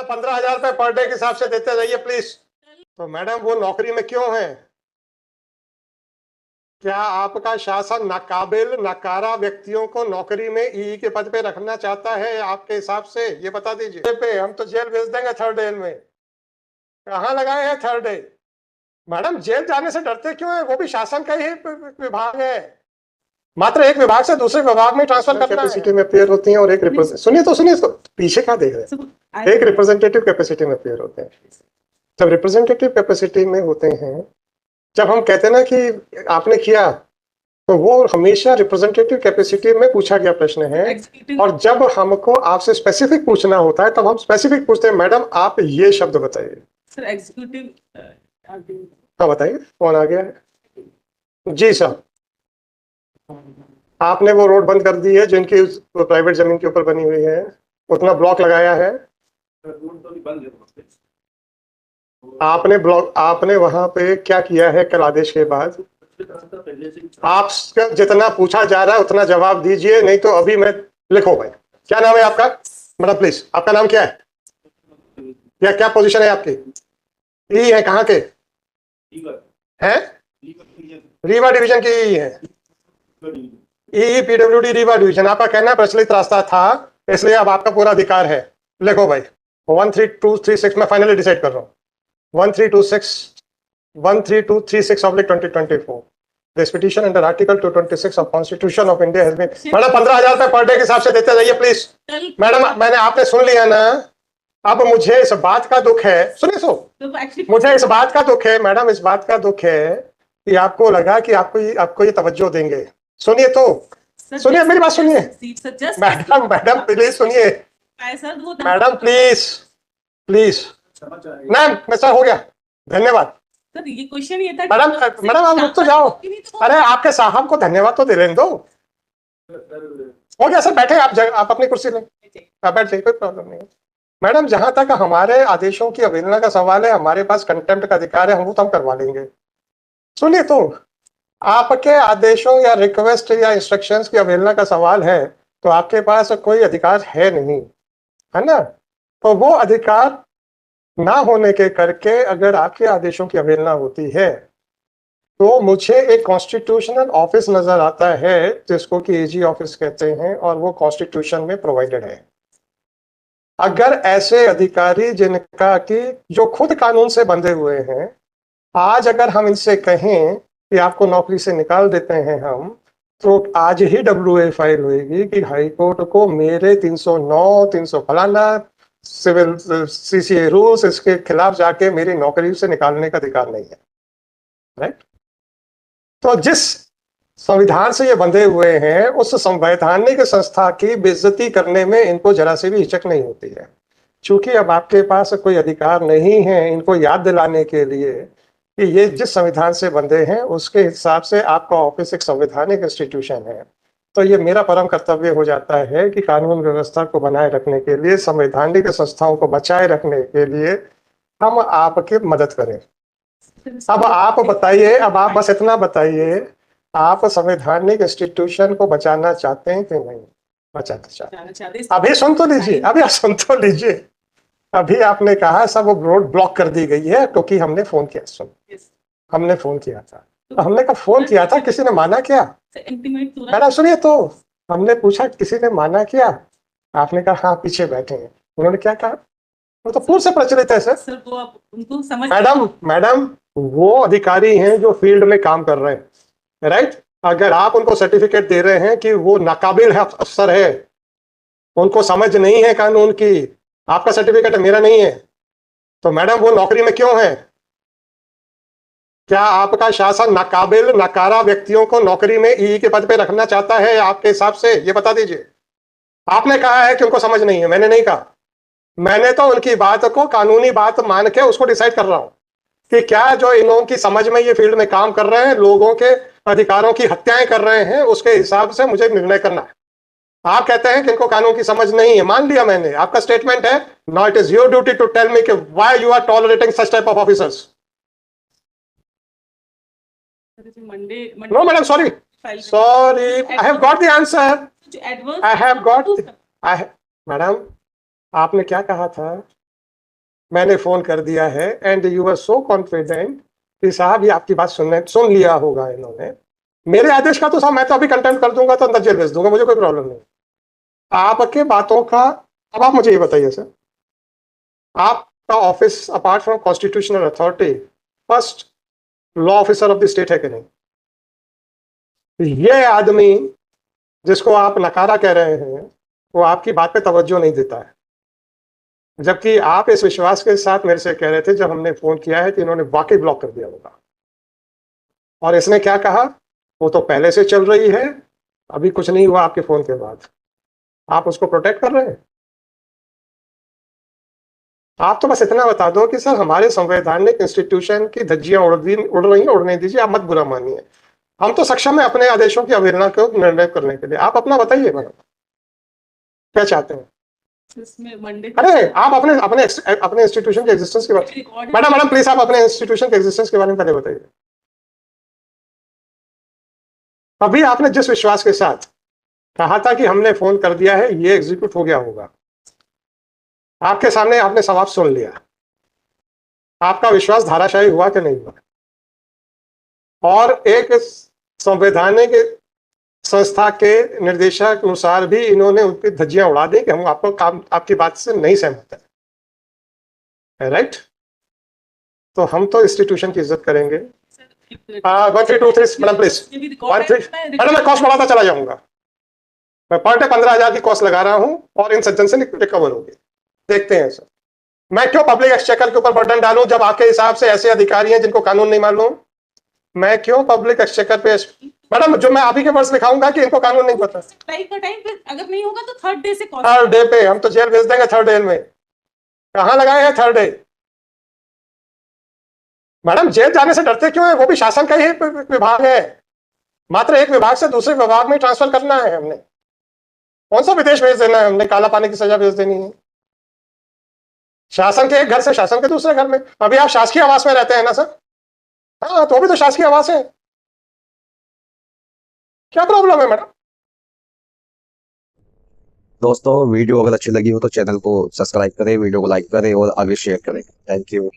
Madam 15,000 रुपए per day के हिसाब से देते जाइए प्लीज। तो मैडम वो नौकरी में क्यों है? क्या आपका शासन नाकाबिल नकारा व्यक्तियों को नौकरी में ई के पद पे रखना चाहता है आपके हिसाब से? ये बता दीजिए। पे हम तो जेल भेज देंगे थर्ड डे में। कहाँ लगाए हैं थर्ड डे? मैडम जेल जाने से डरते क्यों है? वो भी शासन का ही विभाग है। मात्र एक विभाग से दूसरे विभाग में ट्रांसफर करना कैपेसिटी में अपेयर होती हैं और एक सुनिए तो पीछे क्या देख रहे हैं? एक रिप्रेजेंटेटिव कैपेसिटी में अपेयर होते हैं। जब रिप्रेजेंटेटिव कैपेसिटी में होते हैं, जब हम कहते हैं ना कि आपने किया, तो वो हमेशा रिप्रेजेंटेटिव कैपेसिटी में पूछा गया प्रश्न है। और जब हमको आपसे स्पेसिफिक पूछना होता है तब हम स्पेसिफिक पूछते हैं, मैडम आप ये शब्द बताइए। सर एग्जीक्यूटिव हाँ बताइए, कौन आ गया है? जी सर, आपने वो रोड बंद कर दी है जिनकी प्राइवेट जमीन के ऊपर बनी हुई है, उतना ब्लॉक लगाया है आपने। ब्लॉक आपने वहां पे क्या किया है कल आदेश के बाद? आप जितना पूछा जा रहा है उतना जवाब दीजिए, नहीं तो अभी मैं लिखो भाई। क्या नाम है आपका? मैडम प्लीज, आपका नाम क्या है या क्या पोजीशन है आपकी? ई है, कहाँ के हैं? रीवा डिवीजन की ई है। ई पीडब्ल्यूडी रीवा डिवीजन। आपका कहना प्रचलित रास्ता था, इसलिए अब आपका पूरा अधिकार है। लिखो भाई 13236 में फाइनली डिसाइड कर रहा हूँ। 13236/2024 This petition under Article 226 of Constitution of India has been। Madam 15,000 रुपए पर डे के हिसाब से देते जाइए प्लीज। मैडम मैंने आपने सुन लिया ना। अब मुझे इस बात का दुख है, सुनिए मुझे इस बात का दुख है मैडम, इस बात का दुख है कि आपको लगा कि आपको ये तवज्जो देंगे। सुनिए तो, सुनिए मेरी बात सुनिए मैडम प्लीज सुनिए मैडम प्लीज मैम। सर हो गया, धन्यवाद सर। ये क्वेश्चन ये था मैडम आप रुक तो जाओ। अरे आपके साहब को धन्यवाद तो दे लेने दो। हो गया सर, बैठे आप अपनी कुर्सी लें, आप बैठ जाइए, कोई प्रॉब्लम नहीं है। मैडम जहां तक हमारे आदेशों की अवहेलना का सवाल है, हमारे पास कंटेम्प्ट का अधिकार है, हम वो तो हम करवा लेंगे। सुनिए तो, आपके आदेशों या रिक्वेस्ट या इंस्ट्रक्शंस की अवहेलना का सवाल है तो आपके पास कोई अधिकार है नहीं, है ना? तो वो अधिकार ना होने के करके अगर आपके आदेशों की अवहेलना होती है तो मुझे एक कॉन्स्टिट्यूशनल ऑफिस नजर आता है जिसको कि एजी ऑफिस कहते हैं, और वो कॉन्स्टिट्यूशन में प्रोवाइडेड है। अगर ऐसे अधिकारी जिनका कि जो खुद कानून से बंधे हुए हैं, आज अगर हम इनसे कहें कि आपको नौकरी से निकाल देते हैं हम, तो आज ही WA फाइल होगी कि हाई कोर्ट को मेरे 309 300 फलाना सिविल CCA रूल्स इसके खिलाफ जाके मेरी नौकरी से निकालने का अधिकार नहीं है, राइट? तो जिस संविधान से ये बंधे हुए हैं उस संवैधानिक संस्था की बेइज्जती करने में इनको जरा सी भी हिचक नहीं होती है। चूंकि अब आपके पास कोई अधिकार नहीं है इनको याद दिलाने के लिए कि ये जिस संविधान से बंधे हैं उसके हिसाब से आपका ऑफिस एक संवैधानिक इंस्टीट्यूशन है, तो ये मेरा परम कर्तव्य हो जाता है कि कानून व्यवस्था को बनाए रखने के लिए, संवैधानिक संस्थाओं को बचाए रखने के लिए हम आपकी मदद करें। अब आप बताइए, अब आप बस इतना बताइए, आप संवैधानिक इंस्टीट्यूशन को बचाना चाहते हैं कि नहीं बचाना चाहते? अभी सुन तो लीजिए, अभी आप सुन तो लीजिए। अभी आपने कहा सब रोड ब्लॉक कर दी गई है क्योंकि हमने फोन किया। सुन, हमने फोन किया था, तो हमने कहा फोन किया था, किसी ने माना क्या? मैडम सुनिए तो, हमने पूछा किसी ने माना क्या? आपने कहा हाँ पीछे बैठे हैं। उन्होंने क्या कहा? वो तो पूर्व से प्रचलित है सर। वो आप उनको समझ मैडम वो अधिकारी हैं जो फील्ड में काम कर रहे हैं, राइट? अगर आप उनको सर्टिफिकेट दे रहे हैं कि वो नाकाबिल है, अफसर है, उनको समझ नहीं है कानून की, आपका सर्टिफिकेट है मेरा नहीं है, तो मैडम वो नौकरी में क्यों है? क्या आपका शासन नाकाबिल नकारा व्यक्तियों को नौकरी में ई के पद पे रखना चाहता है आपके हिसाब से? ये बता दीजिए। आपने कहा है कि उनको समझ नहीं है, मैंने नहीं कहा। मैंने तो उनकी बात को कानूनी बात मान के उसको डिसाइड कर रहा हूं कि क्या जो इन लोगों की समझ में ये फील्ड में काम कर रहे हैं, लोगों के अधिकारों की हत्याएं कर रहे हैं, उसके हिसाब से मुझे निर्णय करना है। आप कहते हैं कि इनको कानून की समझ नहीं है, मान लिया मैंने, आपका स्टेटमेंट है। Now it is your duty to tell me कि why you are tolerating such type of officers. No, madam, sorry. I have got the answer. I have got. Madam, आपने क्या कहा था? मैंने फोन कर दिया है and you are so confident कि साहब ये आपकी बात सुन लिया होगा इन्होंने, मेरे आदेश का तो साहब मैं तो अभी कंटेम्प्ट कर दूंगा, तो अंदर जेल भेज दूंगा, मुझे कोई प्रॉब्लम नहीं। आपके बातों का, अब आप मुझे ये बताइए सर, आपका office apart from constitutional authority first law officer of the state है कि नहीं? ये आदमी जिसको आप नकारा कह रहे हैं वो आपकी बात पे तवज्जो नहीं देता है, जबकि आप इस विश्वास के साथ मेरे से कह रहे थे जब हमने फोन किया है कि इन्होंने वाकई ब्लॉक कर दिया होगा। और इसने क्या कहा, वो तो पहले से चल रही है, अभी कुछ नहीं हुआ आपके फोन के बाद, आप उसको प्रोटेक्ट कर रहे हैं। आप तो बस इतना बता दो कि सर हमारे संवैधानिक इंस्टीट्यूशन की धज्जियां उड़ रही हैं, उड़ने दीजिए, आप मत बुरा मानिए, हम तो सक्षम है अपने आदेशों की अवहेलना को निर्णय करने के लिए। आप अपना बताइए मैडम, क्या चाहते हैं? अरे आप अपने अपने अपने इंस्टीट्यूशन के एग्जिस्टेंस के बारे में, मैडम प्लीज आप अपने इंस्टीट्यूशन के एग्जिस्टेंस के बारे में पहले बताइए। अभी आपने जिस विश्वास के साथ कहा था कि हमने फोन कर दिया है, ये एग्जीक्यूट हो गया होगा, आपके सामने आपने सवाल सुन लिया, आपका विश्वास धाराशायी हुआ कि नहीं हुआ? और एक संवैधानिक संस्था के निर्देशक अनुसार भी इन्होंने उनकी धज्जियां उड़ा दी कि हम आपको आपकी बात से नहीं सहमत है, राइट? तो हम तो इंस्टीट्यूशन की इज्जत करेंगे। 1 3 2 3 मैडम प्लीज, 1 3 मैडम मैं कॉस्ट बढ़ाता चला जाऊंगा, मैं पर डे 15,000 की कॉस्ट लगा रहा हूं और इन सज्जन से रिकवर होगी, देखते हैं सर। मैं क्यों पब्लिक एक्सचेकर के ऊपर बर्डन डालूं जब आपके हिसाब से ऐसे अधिकारी हैं जिनको कानून नहीं मालूम? मैं क्यों पब्लिक एक्सचेकर पे, मैडम जो मैं आप ही के वर्ष लिखाऊंगा कि इनको कानून नहीं पता, टाइम पे अगर नहीं होगा तो थर्ड डे से थर्ड डे पे हम तो जेल भेज देंगे। थर्ड डे में कहां लगाए हैं थर्ड डे? मैडम जेल जाने से डरते क्यों है? वो भी शासन का ही विभाग है, मात्र एक विभाग से दूसरे विभाग में ट्रांसफर करना है हमने, कौन सा विदेश भेज देना है हमने, काला पानी की सजा भेज देनी है? शासन के एक घर से शासन के दूसरे घर में। अभी आप शासकीय आवास में रहते हैं ना सर? हाँ तो भी तो शासकीय आवास है, क्या प्रॉब्लम है मैडम? दोस्तों वीडियो अगर अच्छी लगी हो तो चैनल को सब्सक्राइब करें, वीडियो को लाइक करें और आगे शेयर करें। Thank you.